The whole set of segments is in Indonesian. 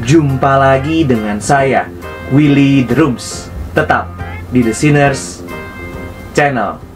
Jumpa lagi dengan saya, Willy Drums. Tetap di The Sinners Channel.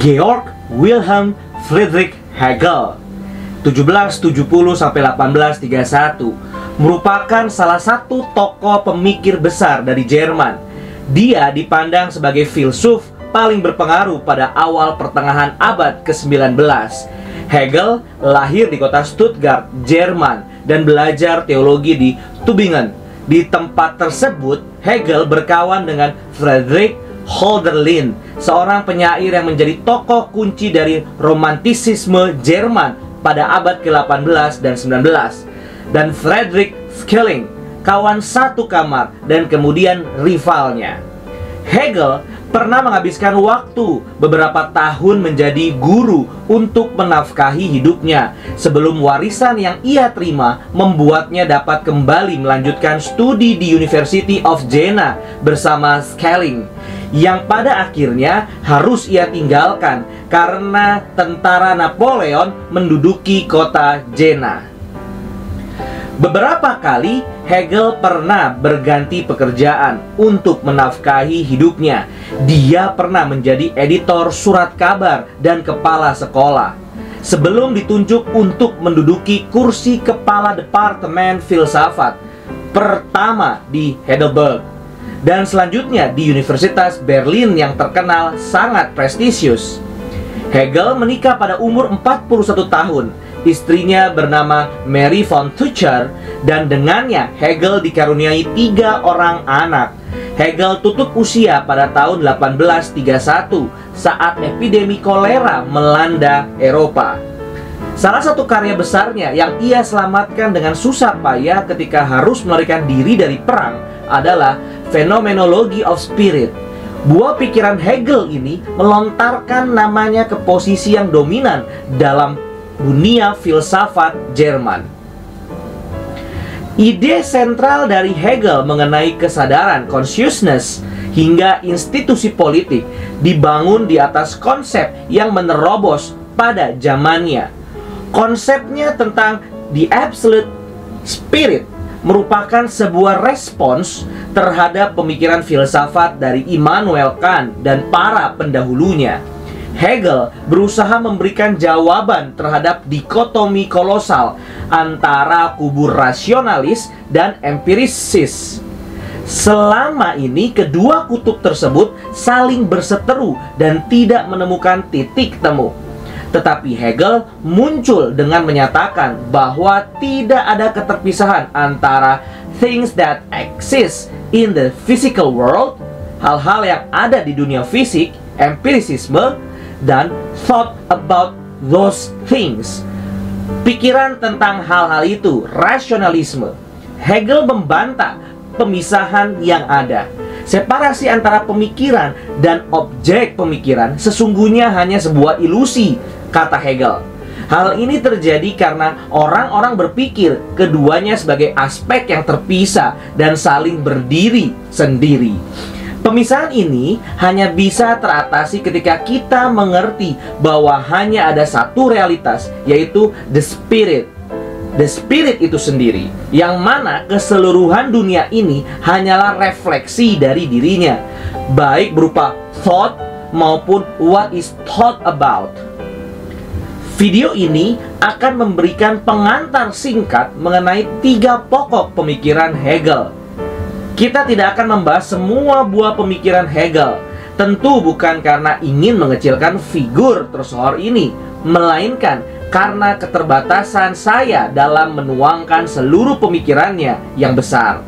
Georg Wilhelm Friedrich Hegel 1770-1831 merupakan salah satu tokoh pemikir besar dari Jerman. Dia dipandang sebagai filsuf paling berpengaruh pada awal pertengahan abad ke-19. Hegel lahir di kota Stuttgart, Jerman, dan belajar teologi di Tübingen. Di tempat tersebut, Hegel berkawan dengan Friedrich Hölderlin, seorang penyair yang menjadi tokoh kunci dari romantisisme Jerman pada abad ke-18 dan 19, dan Friedrich Schelling, kawan satu kamar dan kemudian rivalnya. Hegel pernah menghabiskan waktu beberapa tahun menjadi guru untuk menafkahi hidupnya sebelum warisan yang ia terima membuatnya dapat kembali melanjutkan studi di University of Jena bersama Schelling, yang pada akhirnya harus ia tinggalkan karena tentara Napoleon menduduki kota Jena. Beberapa kali Hegel pernah berganti pekerjaan untuk menafkahi hidupnya. Dia pernah menjadi editor surat kabar dan kepala sekolah sebelum ditunjuk untuk menduduki kursi kepala departemen filsafat pertama di Heidelberg, dan selanjutnya di Universitas Berlin yang terkenal sangat prestisius. Hegel menikah pada umur 41 tahun. Istrinya bernama Mary von Tucher, dan dengannya Hegel dikaruniai 3 orang anak. Hegel tutup usia pada tahun 1831 saat epidemi kolera melanda Eropa. Salah satu karya besarnya yang ia selamatkan dengan susah payah ketika harus melarikan diri dari perang adalah Phenomenology of Spirit. Buah pikiran Hegel ini melontarkan namanya ke posisi yang dominan dalam dunia filsafat Jerman. Ide sentral dari Hegel mengenai kesadaran consciousness hingga institusi politik dibangun di atas konsep yang menerobos pada zamannya. Konsepnya tentang the absolute spirit merupakan sebuah respons terhadap pemikiran filsafat dari Immanuel Kant dan para pendahulunya. Hegel berusaha memberikan jawaban terhadap dikotomi kolosal antara kubu rasionalis dan empirisis. Selama ini kedua kutub tersebut saling berseteru dan tidak menemukan titik temu. Tetapi Hegel muncul dengan menyatakan bahwa tidak ada keterpisahan antara things that exist in the physical world, hal-hal yang ada di dunia fisik, empirisisme, dan thought about those things, pikiran tentang hal-hal itu, rasionalisme. Hegel membantah pemisahan yang ada. Separasi antara pemikiran dan objek pemikiran sesungguhnya hanya sebuah ilusi, kata Hegel. Hal ini terjadi karena orang-orang berpikir keduanya sebagai aspek yang terpisah dan saling berdiri sendiri. Pemisahan ini hanya bisa teratasi ketika kita mengerti bahwa hanya ada satu realitas, yaitu the spirit. The spirit itu sendiri, yang mana keseluruhan dunia ini hanyalah refleksi dari dirinya, baik berupa thought maupun what is thought about. Video ini akan memberikan pengantar singkat mengenai 3 pokok pemikiran Hegel. Kita tidak akan membahas semua buah pemikiran Hegel. Tentu bukan karena ingin mengecilkan figur tersohor ini, melainkan karena keterbatasan saya dalam menuangkan seluruh pemikirannya yang besar.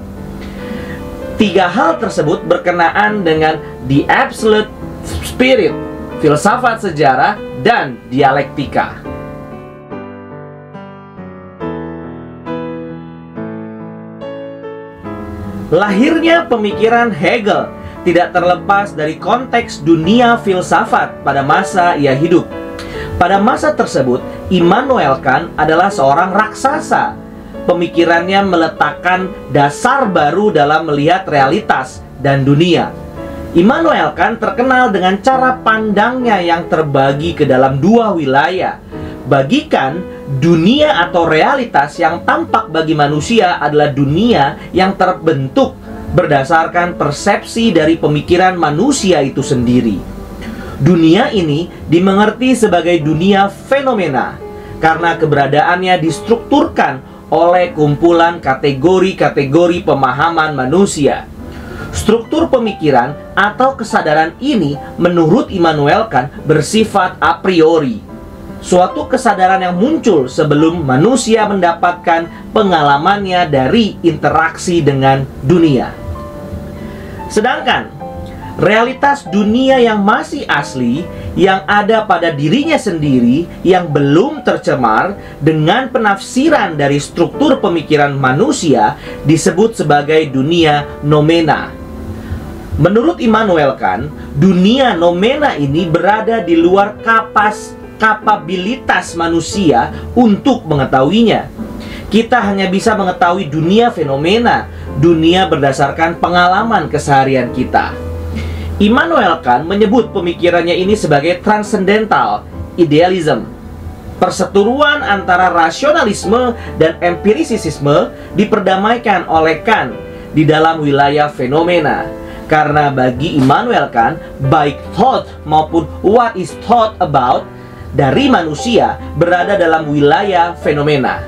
3 hal tersebut berkenaan dengan the absolute spirit, filsafat sejarah, dan dialektika. Lahirnya pemikiran Hegel tidak terlepas dari konteks dunia filsafat pada masa ia hidup. Pada masa tersebut, Immanuel Kant adalah seorang raksasa. Pemikirannya meletakkan dasar baru dalam melihat realitas dan dunia. Immanuel Kant terkenal dengan cara pandangnya yang terbagi ke dalam dua wilayah. Bagi Kant, dunia atau realitas yang tampak bagi manusia adalah dunia yang terbentuk berdasarkan persepsi dari pemikiran manusia itu sendiri. Dunia ini dimengerti sebagai dunia fenomena karena keberadaannya distrukturkan oleh kumpulan kategori-kategori pemahaman manusia. Struktur pemikiran atau kesadaran ini menurut Immanuel Kant bersifat a priori, suatu kesadaran yang muncul sebelum manusia mendapatkan pengalamannya dari interaksi dengan dunia. Sedangkan realitas dunia yang masih asli, yang ada pada dirinya sendiri, yang belum tercemar dengan penafsiran dari struktur pemikiran manusia, disebut sebagai dunia noumena. Menurut Immanuel Kant, dunia noumena ini berada di luar kapabilitas manusia untuk mengetahuinya. Kita hanya bisa mengetahui dunia fenomena, dunia berdasarkan pengalaman keseharian kita. Immanuel Kant menyebut pemikirannya ini sebagai transcendental idealism. Perseteruan antara rasionalisme dan empirisisme diperdamaikan oleh Kant di dalam wilayah fenomena. Karena bagi Immanuel Kant, baik thought maupun what is thought about dari manusia berada dalam wilayah fenomena.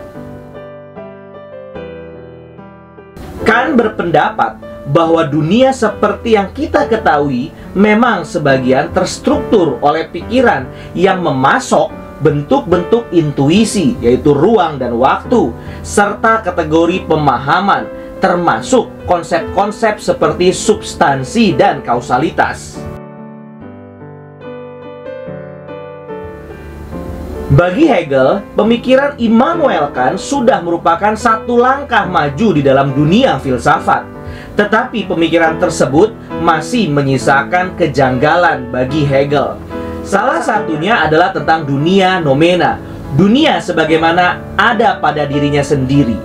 Kant berpendapat bahwa dunia seperti yang kita ketahui memang sebagian terstruktur oleh pikiran yang memasok bentuk-bentuk intuisi, yaitu ruang dan waktu, serta kategori pemahaman, termasuk konsep-konsep seperti substansi dan kausalitas. Bagi Hegel, pemikiran Immanuel Kant sudah merupakan satu langkah maju di dalam dunia filsafat. Tetapi pemikiran tersebut masih menyisakan kejanggalan bagi Hegel. Salah satunya adalah tentang dunia noumena, dunia sebagaimana ada pada dirinya sendiri.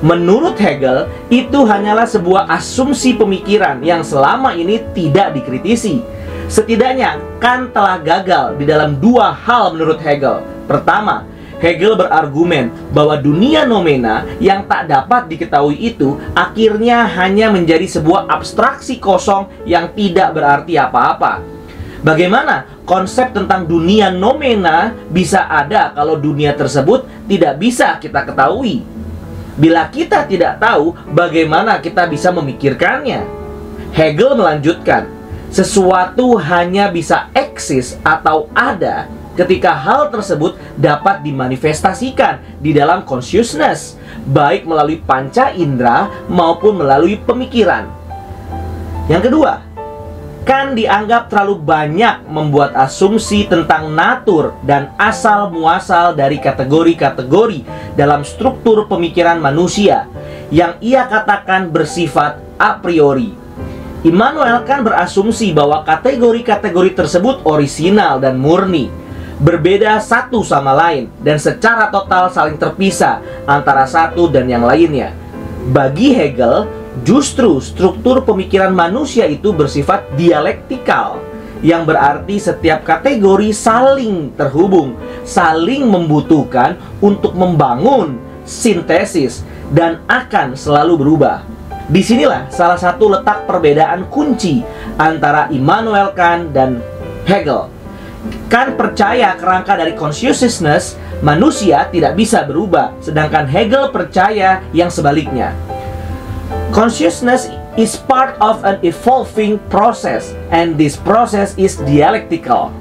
Menurut Hegel, itu hanyalah sebuah asumsi pemikiran yang selama ini tidak dikritisi. Setidaknya, Kant telah gagal di dalam dua hal menurut Hegel. Pertama, Hegel berargumen bahwa dunia noumena yang tak dapat diketahui itu akhirnya hanya menjadi sebuah abstraksi kosong yang tidak berarti apa-apa. Bagaimana konsep tentang dunia noumena bisa ada kalau dunia tersebut tidak bisa kita ketahui? Bila kita tidak tahu, bagaimana kita bisa memikirkannya? Hegel melanjutkan, sesuatu hanya bisa eksis atau ada ketika hal tersebut dapat dimanifestasikan di dalam consciousness, baik melalui panca indera maupun melalui pemikiran. Yang kedua, Kant dianggap terlalu banyak membuat asumsi tentang natur dan asal-muasal dari kategori-kategori dalam struktur pemikiran manusia yang ia katakan bersifat a priori. Immanuel Kant berasumsi bahwa kategori-kategori tersebut orisinal dan murni, berbeda satu sama lain, dan secara total saling terpisah antara satu dan yang lainnya. Bagi Hegel, justru struktur pemikiran manusia itu bersifat dialektikal, yang berarti setiap kategori saling terhubung, saling membutuhkan untuk membangun sintesis, dan akan selalu berubah. Disinilah salah satu letak perbedaan kunci antara Immanuel Kant dan Hegel. Kant percaya kerangka dari consciousness manusia tidak bisa berubah, sedangkan Hegel percaya yang sebaliknya. Consciousness is part of an evolving process, and this process is dialectical.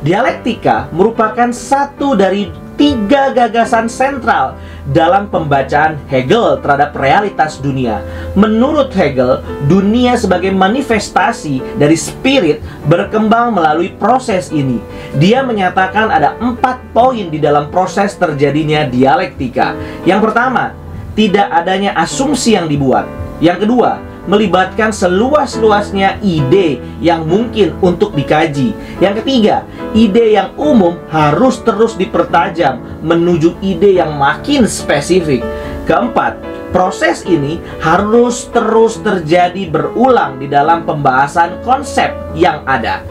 Dialektika merupakan satu dari tiga gagasan sentral dalam pembacaan Hegel terhadap realitas dunia. Menurut Hegel, dunia sebagai manifestasi dari spirit berkembang melalui proses ini. Dia menyatakan ada 4 poin di dalam proses terjadinya dialektika. Yang pertama, tidak adanya asumsi yang dibuat. Yang kedua, melibatkan seluas-luasnya ide yang mungkin untuk dikaji. Yang ketiga, ide yang umum harus terus dipertajam menuju ide yang makin spesifik. Keempat, proses ini harus terus terjadi berulang di dalam pembahasan konsep yang ada.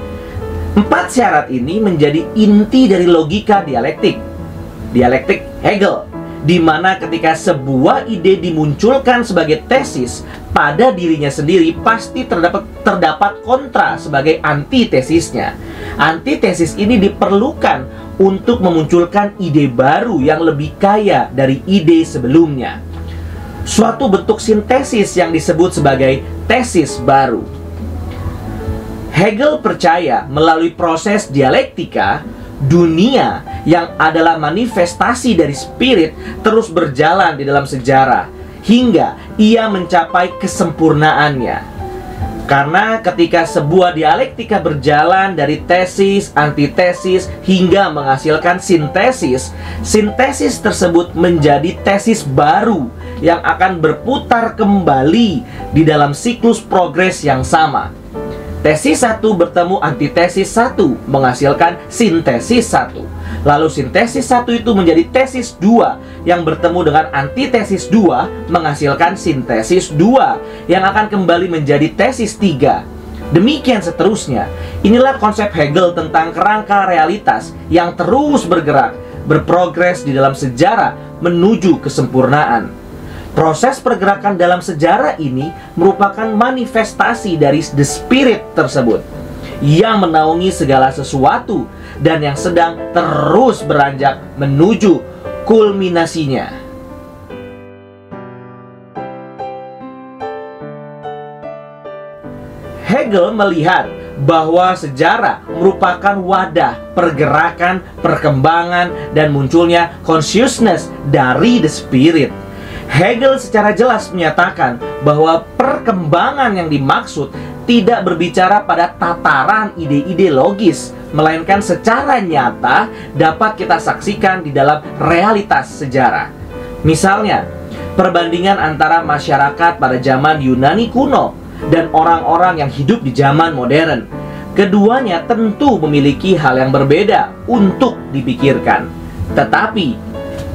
4 syarat ini menjadi inti dari logika dialektik Hegel, di mana ketika sebuah ide dimunculkan sebagai tesis, pada dirinya sendiri pasti terdapat kontra sebagai antitesisnya. Antitesis ini diperlukan untuk memunculkan ide baru yang lebih kaya dari ide sebelumnya. Suatu bentuk sintesis yang disebut sebagai tesis baru. Hegel percaya melalui proses dialektika, dunia yang adalah manifestasi dari spirit terus berjalan di dalam sejarah hingga ia mencapai kesempurnaannya. Karena ketika sebuah dialektika berjalan dari tesis, antitesis hingga menghasilkan sintesis, sintesis tersebut menjadi tesis baru yang akan berputar kembali di dalam siklus progres yang sama. Tesis 1 bertemu antitesis 1 menghasilkan sintesis 1. Lalu sintesis 1 itu menjadi tesis 2 yang bertemu dengan antitesis 2 menghasilkan sintesis 2 yang akan kembali menjadi tesis 3. Demikian seterusnya. Inilah konsep Hegel tentang kerangka realitas yang terus bergerak, berprogres di dalam sejarah menuju kesempurnaan. Proses pergerakan dalam sejarah ini merupakan manifestasi dari the spirit tersebut yang menaungi segala sesuatu dan yang sedang terus beranjak menuju kulminasinya. Hegel melihat bahwa sejarah merupakan wadah pergerakan, perkembangan, dan munculnya consciousness dari the spirit. Hegel secara jelas menyatakan bahwa perkembangan yang dimaksud tidak berbicara pada tataran ide-ide logis, melainkan secara nyata dapat kita saksikan di dalam realitas sejarah. Misalnya, perbandingan antara masyarakat pada zaman Yunani kuno dan orang-orang yang hidup di zaman modern. Keduanya tentu memiliki hal yang berbeda untuk dipikirkan. Tetapi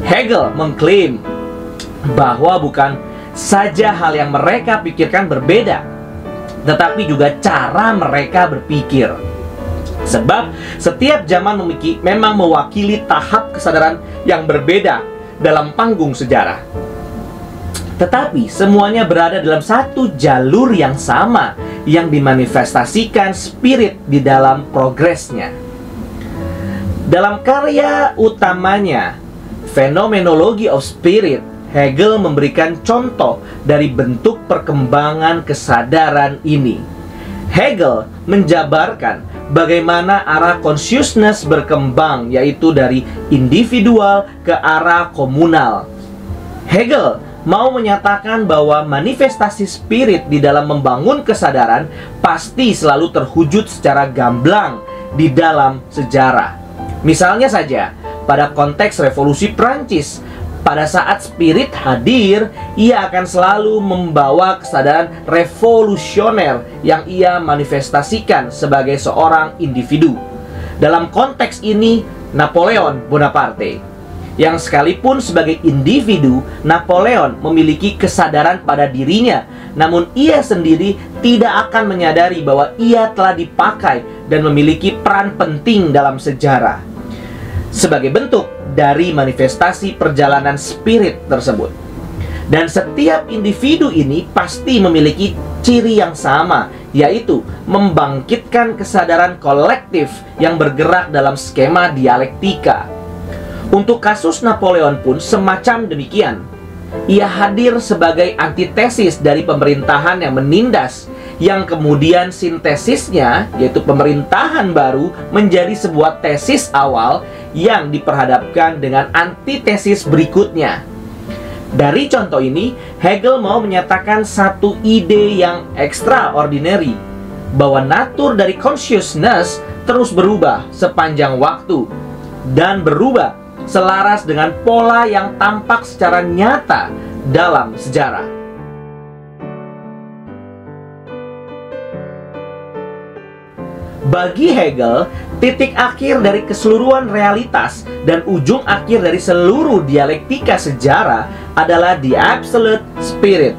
Hegel mengklaim bahwa bukan saja hal yang mereka pikirkan berbeda, tetapi juga cara mereka berpikir. Sebab setiap zaman memang mewakili tahap kesadaran yang berbeda dalam panggung sejarah. Tetapi semuanya berada dalam satu jalur yang sama yang dimanifestasikan spirit di dalam progresnya. Dalam karya utamanya Phenomenology of Spirit, Hegel memberikan contoh dari bentuk perkembangan kesadaran ini. Hegel menjabarkan bagaimana arah consciousness berkembang, yaitu dari individual ke arah komunal. Hegel mau menyatakan bahwa manifestasi spirit di dalam membangun kesadaran pasti selalu terwujud secara gamblang di dalam sejarah. Misalnya saja, pada konteks revolusi Prancis, pada saat spirit hadir, ia akan selalu membawa kesadaran revolusioner yang ia manifestasikan sebagai seorang individu. Dalam konteks ini, Napoleon Bonaparte, yang sekalipun sebagai individu, Napoleon memiliki kesadaran pada dirinya, namun ia sendiri tidak akan menyadari bahwa ia telah dipakai dan memiliki peran penting dalam sejarah sebagai bentuk dari manifestasi perjalanan spirit tersebut. Dan setiap individu ini pasti memiliki ciri yang sama, yaitu membangkitkan kesadaran kolektif yang bergerak dalam skema dialektika. Untuk kasus Napoleon pun semacam demikian. Ia hadir sebagai antitesis dari pemerintahan yang menindas, yang kemudian sintesisnya, yaitu pemerintahan baru, menjadi sebuah tesis awal yang diperhadapkan dengan antitesis berikutnya. Dari contoh ini, Hegel mau menyatakan satu ide yang extraordinary, bahwa natur dari consciousness terus berubah sepanjang waktu dan berubah selaras dengan pola yang tampak secara nyata dalam sejarah. Bagi Hegel, titik akhir dari keseluruhan realitas dan ujung akhir dari seluruh dialektika sejarah adalah the absolute spirit.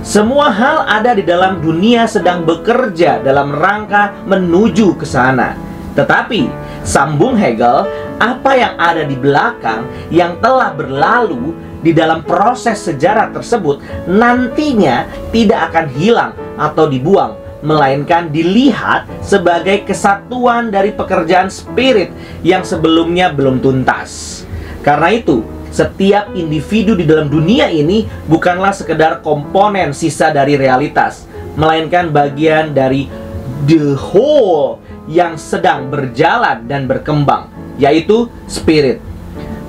Semua hal ada di dalam dunia sedang bekerja dalam rangka menuju ke sana. Tetapi, sambung Hegel, apa yang ada di belakang yang telah berlalu di dalam proses sejarah tersebut nantinya tidak akan hilang atau dibuang, melainkan dilihat sebagai kesatuan dari pekerjaan spirit yang sebelumnya belum tuntas. Karena itu, setiap individu di dalam dunia ini bukanlah sekedar komponen sisa dari realitas, melainkan bagian dari the whole yang sedang berjalan dan berkembang, yaitu spirit.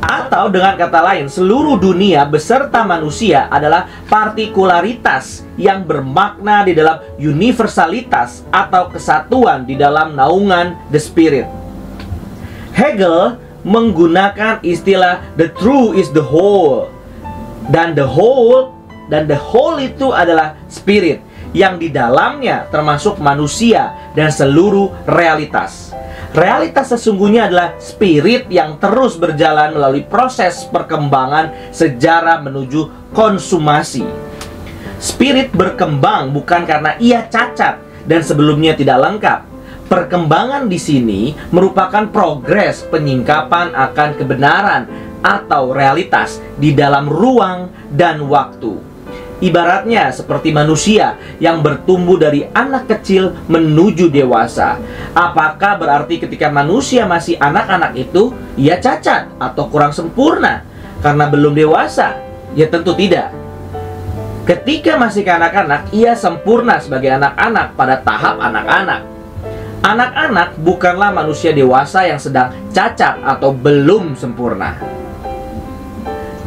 Atau dengan kata lain, seluruh dunia beserta manusia adalah partikularitas yang bermakna di dalam universalitas atau kesatuan di dalam naungan the spirit. Hegel menggunakan istilah the true is the whole, dan the whole itu adalah spirit yang di dalamnya termasuk manusia dan seluruh realitas. Realitas sesungguhnya adalah spirit yang terus berjalan melalui proses perkembangan sejarah menuju konsumasi. Spirit berkembang bukan karena ia cacat dan sebelumnya tidak lengkap. Perkembangan di sini merupakan progres penyingkapan akan kebenaran atau realitas di dalam ruang dan waktu. Ibaratnya seperti manusia yang bertumbuh dari anak kecil menuju dewasa. Apakah berarti ketika manusia masih anak-anak itu ia cacat atau kurang sempurna karena belum dewasa? Ya tentu tidak. Ketika masih kanak-kanak, ia sempurna sebagai anak-anak pada tahap anak-anak. Anak-anak bukanlah manusia dewasa yang sedang cacat atau belum sempurna.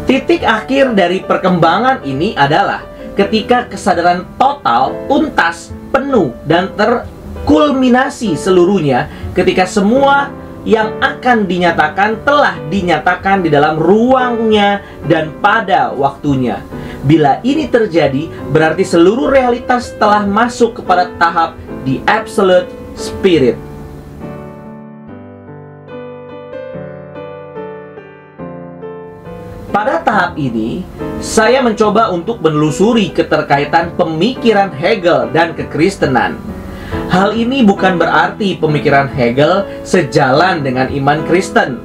Titik akhir dari perkembangan ini adalah ketika kesadaran total, tuntas, penuh, dan terkulminasi seluruhnya ketika semua yang akan dinyatakan telah dinyatakan di dalam ruangnya dan pada waktunya. Bila ini terjadi, berarti seluruh realitas telah masuk kepada tahap the absolute spirit. Pada tahap ini, saya mencoba untuk menelusuri keterkaitan pemikiran Hegel dan kekristenan. Hal ini bukan berarti pemikiran Hegel sejalan dengan iman Kristen,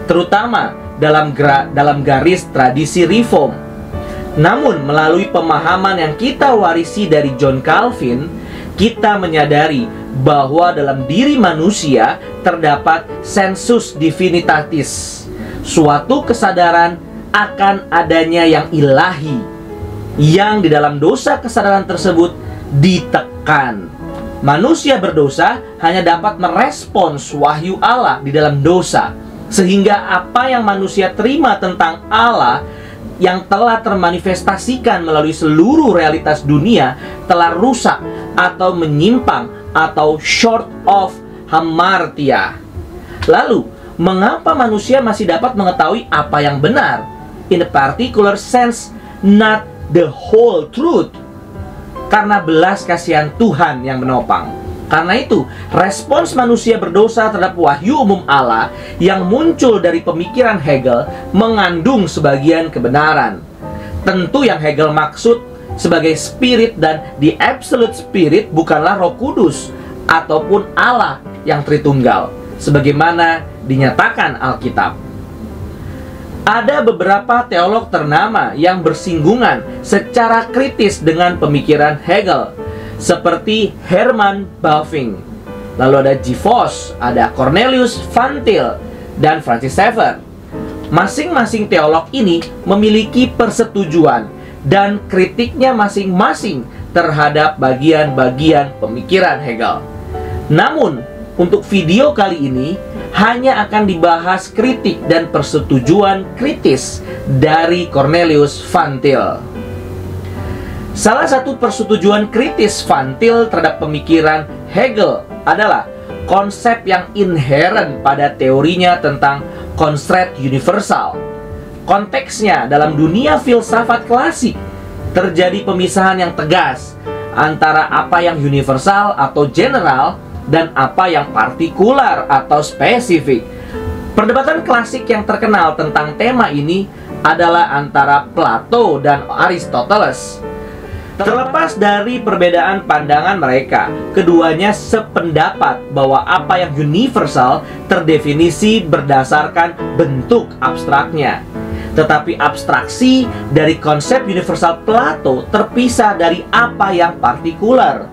terutama dalam garis tradisi reform. Namun, melalui pemahaman yang kita warisi dari John Calvin, kita menyadari bahwa dalam diri manusia terdapat sensus divinitatis, suatu kesadaran akan adanya yang ilahi, yang di dalam dosa kesadaran tersebut ditekan. Manusia berdosa hanya dapat merespons wahyu Allah di dalam dosa, sehingga apa yang manusia terima tentang Allah yang telah termanifestasikan melalui seluruh realitas dunia telah rusak atau menyimpang atau short of hamartia. Lalu, mengapa manusia masih dapat mengetahui apa yang benar? In a particular sense, not the whole truth. Karena belas kasihan Tuhan yang menopang. Karena itu, respons manusia berdosa terhadap wahyu umum Allah yang muncul dari pemikiran Hegel mengandung sebagian kebenaran. Tentu yang Hegel maksud sebagai spirit dan the absolute spirit bukanlah Roh Kudus ataupun Allah yang Tritunggal, sebagaimana dinyatakan Alkitab. Ada beberapa teolog ternama yang bersinggungan secara kritis dengan pemikiran Hegel, seperti Herman Bavinck. Lalu ada G. Vos, ada Cornelius Van Til, dan Francis Schaeffer. Masing-masing teolog ini memiliki persetujuan dan kritiknya masing-masing terhadap bagian-bagian pemikiran Hegel. Namun, untuk video kali ini hanya akan dibahas kritik dan persetujuan kritis dari Cornelius Van Til. Salah satu persetujuan kritis Van Til terhadap pemikiran Hegel adalah konsep yang inheren pada teorinya tentang constraint universal. Konteksnya dalam dunia filsafat klasik terjadi pemisahan yang tegas antara apa yang universal atau general dan apa yang partikular atau spesifik. Perdebatan klasik yang terkenal tentang tema ini adalah antara Plato dan Aristoteles. Terlepas dari perbedaan pandangan mereka, keduanya sependapat bahwa apa yang universal terdefinisi berdasarkan bentuk abstraknya. Tetapi abstraksi dari konsep universal Plato terpisah dari apa yang partikular.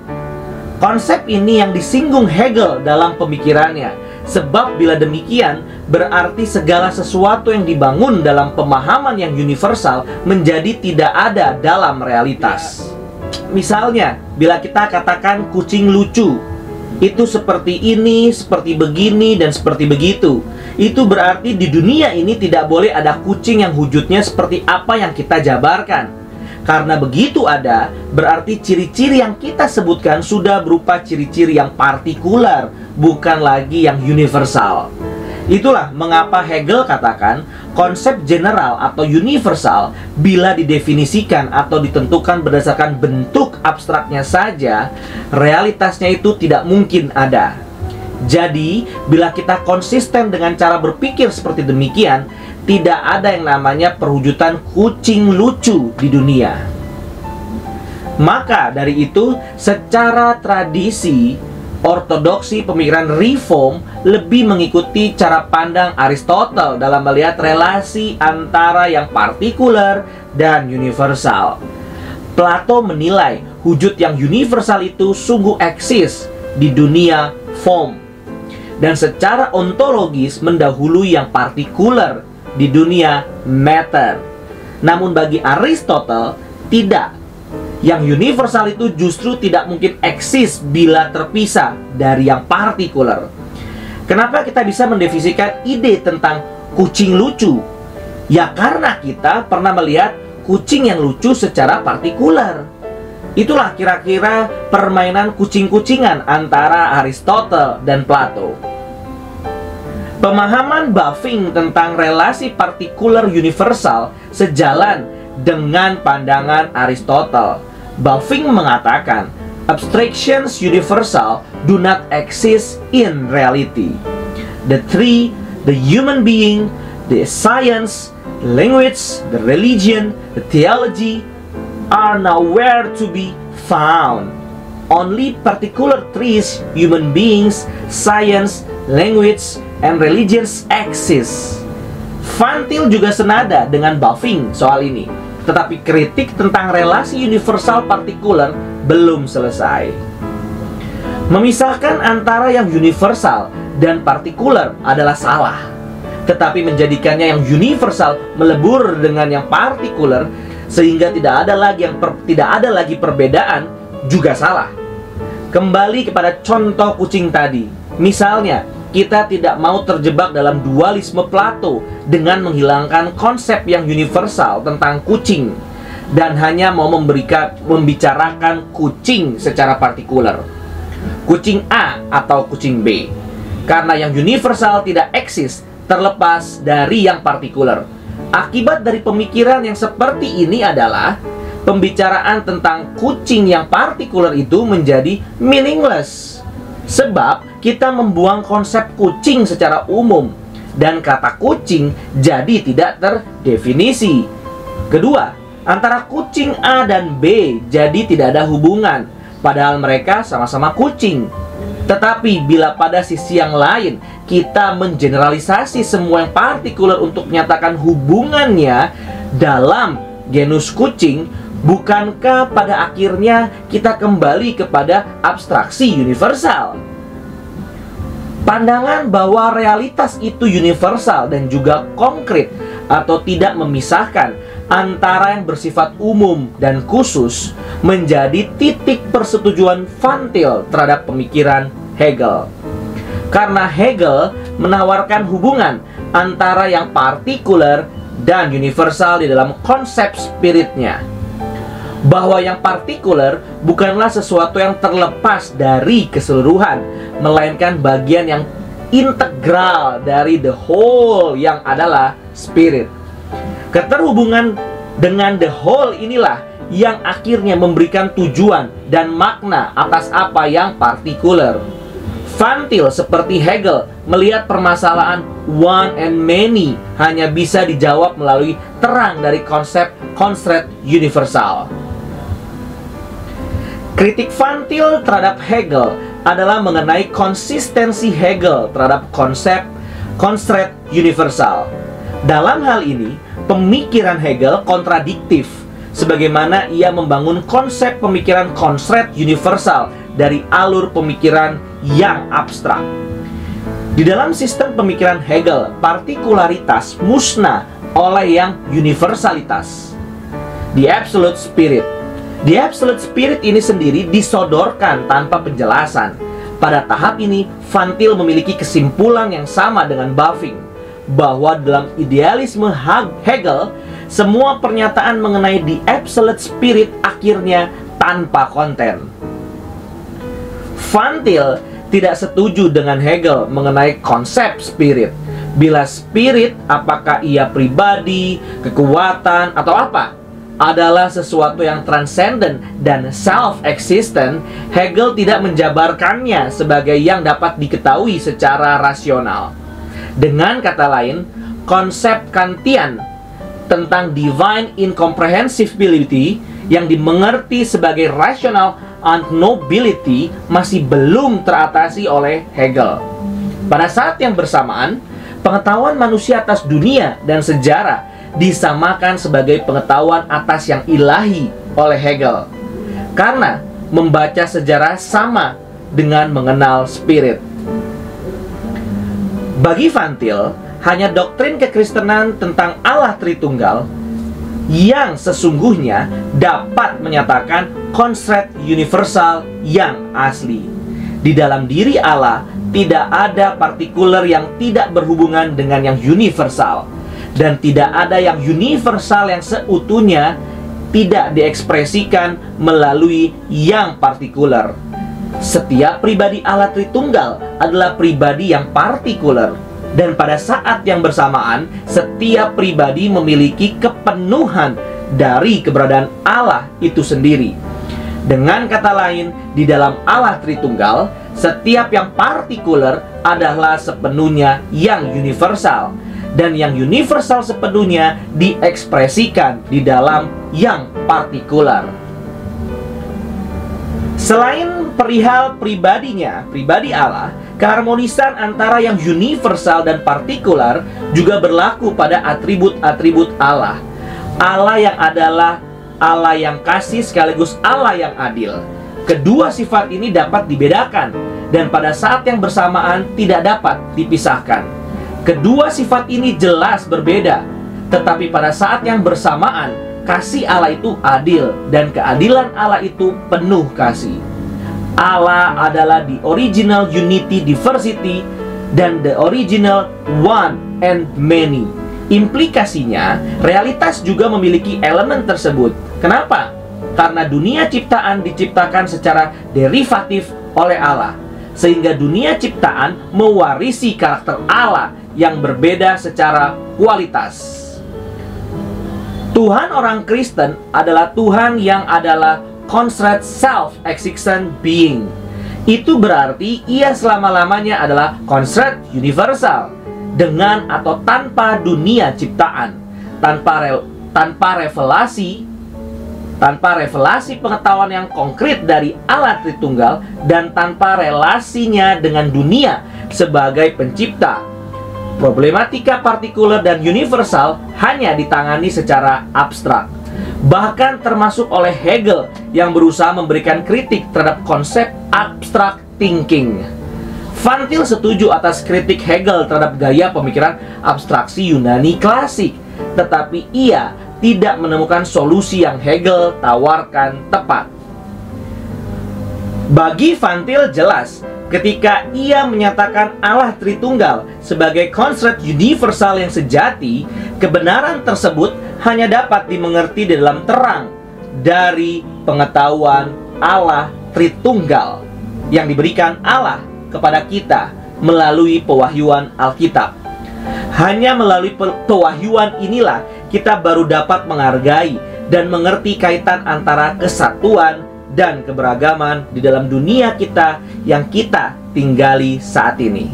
Konsep ini yang disinggung Hegel dalam pemikirannya, sebab bila demikian berarti segala sesuatu yang dibangun dalam pemahaman yang universal menjadi tidak ada dalam realitas. Misalnya, bila kita katakan kucing lucu, itu seperti ini, seperti begini, dan seperti begitu, itu berarti di dunia ini tidak boleh ada kucing yang wujudnya seperti apa yang kita jabarkan. Karena begitu ada, berarti ciri-ciri yang kita sebutkan sudah berupa ciri-ciri yang partikular, bukan lagi yang universal. Itulah mengapa Hegel katakan konsep general atau universal bila didefinisikan atau ditentukan berdasarkan bentuk abstraknya saja, realitasnya itu tidak mungkin ada. Jadi, bila kita konsisten dengan cara berpikir seperti demikian, tidak ada yang namanya perwujudan kucing lucu di dunia. Maka dari itu, secara tradisi, ortodoksi pemikiran reform lebih mengikuti cara pandang Aristotle dalam melihat relasi antara yang partikular dan universal. Plato menilai wujud yang universal itu sungguh eksis di dunia form, dan secara ontologis mendahului yang partikular di dunia matter. Namun bagi Aristotle, tidak. Yang universal itu justru tidak mungkin eksis bila terpisah dari yang partikular. Kenapa kita bisa mendefinisikan ide tentang kucing lucu? Ya karena kita pernah melihat kucing yang lucu secara partikular. Itulah kira-kira permainan kucing-kucingan antara Aristotle dan Plato. Pemahaman Bavinck tentang relasi partikular universal sejalan dengan pandangan Aristotle. Bavinck mengatakan, abstractions universal do not exist in reality. The three, the human being, the science, language, the religion, the theology, are nowhere to be found. Only particular trees, human beings, science, language, and religions exist. Van Til juga senada dengan Bavinck soal ini. Tetapi kritik tentang relasi universal partikular belum selesai. Memisahkan antara yang universal dan partikular adalah salah. Tetapi menjadikannya yang universal melebur dengan yang partikular sehingga tidak ada lagi perbedaan juga salah. Kembali kepada contoh kucing tadi. Misalnya, kita tidak mau terjebak dalam dualisme Plato dengan menghilangkan konsep yang universal tentang kucing dan hanya mau membicarakan kucing secara partikular. Kucing A atau kucing B. Karena yang universal tidak eksis terlepas dari yang partikular. Akibat dari pemikiran yang seperti ini adalah pembicaraan tentang kucing yang partikular itu menjadi meaningless. Sebab kita membuang konsep kucing secara umum dan kata kucing jadi tidak terdefinisi. Kedua, antara kucing A dan B jadi tidak ada hubungan, padahal mereka sama-sama kucing. Tetapi bila pada sisi yang lain kita mengeneralisasi semua yang partikular untuk menyatakan hubungannya dalam genus kucing, bukankah pada akhirnya kita kembali kepada abstraksi universal? Pandangan bahwa realitas itu universal dan juga konkret atau tidak memisahkan antara yang bersifat umum dan khusus menjadi titik persetujuan Van Til terhadap pemikiran Hegel. Karena Hegel menawarkan hubungan antara yang partikular dan universal di dalam konsep spiritnya. Bahwa yang partikular bukanlah sesuatu yang terlepas dari keseluruhan, melainkan bagian yang integral dari the whole yang adalah spirit. Keterhubungan dengan the whole inilah yang akhirnya memberikan tujuan dan makna atas apa yang partikular. Van Til seperti Hegel melihat permasalahan one and many hanya bisa dijawab melalui terang dari konsep constraint universal. Kritik Van Til terhadap Hegel adalah mengenai konsistensi Hegel terhadap konsep constraint universal. Dalam hal ini, pemikiran Hegel kontradiktif, sebagaimana ia membangun konsep pemikiran constraint universal dari alur pemikiran yang abstrak. Di dalam sistem pemikiran Hegel, partikularitas musnah oleh yang universalitas. The absolute spirit. The absolute spirit ini sendiri disodorkan tanpa penjelasan. Pada tahap ini, Van Til memiliki kesimpulan yang sama dengan Bavinck, bahwa dalam idealisme Hegel, semua pernyataan mengenai the absolute spirit akhirnya tanpa konten. Van Til tidak setuju dengan Hegel mengenai konsep spirit. Bila spirit, apakah ia pribadi, kekuatan, atau apa, adalah sesuatu yang transcendent dan self-existent, Hegel tidak menjabarkannya sebagai yang dapat diketahui secara rasional. Dengan kata lain, konsep Kantian tentang divine incomprehensibility yang dimengerti sebagai rational unknowability masih belum teratasi oleh Hegel. Pada saat yang bersamaan, pengetahuan manusia atas dunia dan sejarah disamakan sebagai pengetahuan atas yang ilahi oleh Hegel, karena membaca sejarah sama dengan mengenal spirit. Bagi Van Til, hanya doktrin kekristenan tentang Allah Tritunggal yang sesungguhnya dapat menyatakan konsep universal yang asli. Di dalam diri Allah tidak ada partikular yang tidak berhubungan dengan yang universal, dan tidak ada yang universal yang seutuhnya tidak diekspresikan melalui yang partikular. Setiap pribadi Allah Tritunggal adalah pribadi yang partikular, dan pada saat yang bersamaan setiap pribadi memiliki kepenuhan dari keberadaan Allah itu sendiri. Dengan kata lain, di dalam Allah Tritunggal, setiap yang partikular adalah sepenuhnya yang universal, dan yang universal sepenuhnya diekspresikan di dalam yang partikular. Selain perihal pribadinya, pribadi Allah, keharmonisan antara yang universal dan partikular juga berlaku pada atribut-atribut Allah. Allah yang adalah Allah yang kasih sekaligus Allah yang adil. Kedua sifat ini dapat dibedakan, dan pada saat yang bersamaan tidak dapat dipisahkan. Kedua sifat ini jelas berbeda, tetapi pada saat yang bersamaan, kasih Allah itu adil, dan keadilan Allah itu penuh kasih. Allah adalah the original unity diversity, dan the original one and many. Implikasinya, realitas juga memiliki elemen tersebut. Kenapa? Karena dunia ciptaan diciptakan secara derivatif oleh Allah, sehingga dunia ciptaan mewarisi karakter Allah yang berbeda secara kualitas. Tuhan orang Kristen adalah Tuhan yang adalah constraint self-existent being. Itu berarti ia selama-lamanya adalah constraint universal, dengan atau tanpa dunia ciptaan, tanpa revelasi pengetahuan yang konkret dari Allah Tritunggal, dan tanpa relasinya dengan dunia sebagai pencipta. Problematika partikular dan universal hanya ditangani secara abstrak, bahkan termasuk oleh Hegel yang berusaha memberikan kritik terhadap konsep abstract thinking. Van Til setuju atas kritik Hegel terhadap gaya pemikiran abstraksi Yunani klasik, tetapi ia tidak menemukan solusi yang Hegel tawarkan tepat. Bagi Van Til jelas, ketika ia menyatakan Allah Tritunggal sebagai konsep universal yang sejati, kebenaran tersebut hanya dapat dimengerti di dalam terang dari pengetahuan Allah Tritunggal yang diberikan Allah kepada kita melalui pewahyuan Alkitab. Hanya melalui pewahyuan inilah kita baru dapat menghargai dan mengerti kaitan antara kesatuan dan keberagaman di dalam dunia kita yang kita tinggali saat ini.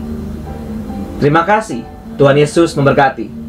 Terima kasih. Tuhan Yesus memberkati.